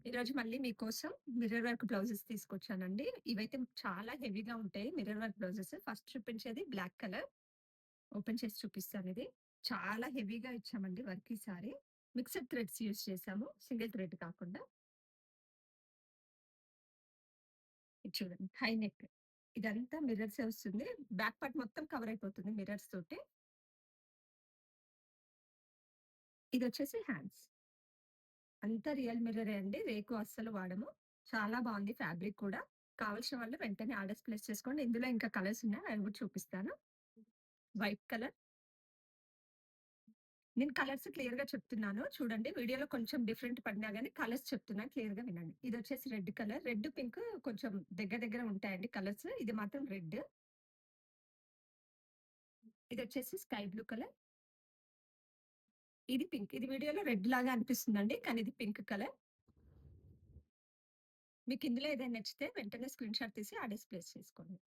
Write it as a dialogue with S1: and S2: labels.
S1: ఈరోజు మళ్ళీ మీకోసం మిర్రర్ వర్క్ బ్లౌజెస్ తీసుకొచ్చానండి. ఇవైతే చాలా హెవీగా ఉంటాయి మిర్రర్ వర్క్ బ్లౌజెస్. ఫస్ట్ చూపించేది బ్లాక్ కలర్. ఓపెన్ చేసి చూపిస్తానిది. చాలా హెవీగా ఇచ్చామండి వర్క్ ఈసారి. మిక్స్డ్ థ్రెడ్స్ యూజ్ చేసాము. సింగిల్ థ్రెడ్ కాకుండా. ఇది చూడండి హై నెక్. ఇదంతా మిర్రర్సే వస్తుంది. బ్యాక్ పార్ట్ మొత్తం కవర్ అయిపోతుంది మిర్రర్స్ తోటి. ఇదొచ్చేసి హ్యాండ్స్. అంతా రియల్ మిర్రరే అండి. రేకు అస్సలు వాడము. చాలా బావుంది ఫ్యాబ్రిక్ కూడా. కావాల్సిన వాళ్ళు వెంటనే ఆర్డర్స్ ప్లేస్ చేసుకోండి. ఇందులో ఇంకా కలర్స్ ఉన్నాయి. అవి కూడా చూపిస్తాను. White colour. నేను కలర్స్ క్లియర్‌గా చెప్తున్నాను. చూడండి వీడియోలో కొంచెం డిఫరెంట్ పడినా గాని కలర్స్ చెప్తున్నాను క్లియర్‌గా వినండి. ఇదొచ్చేసి రెడ్ కలర్. రెడ్, పింక్ కొంచెం దగ్గర దగ్గర ఉంటాయండి కలర్స్. ఇది మాత్రం రెడ్. ఇదొచ్చేసి స్కై బ్లూ కలర్. ఇది పింక్. ఇది వీడియోలో రెడ్ లాగా అనిపిస్తుందండి. కానీ ఇది పింక్ కలర్. మీకు ఇందులో ఏదైనా నచ్చితే వెంటనే స్క్రీన్ షాట్ తీసి ఆర్డర్స్ ప్లేస్ చేసుకోండి.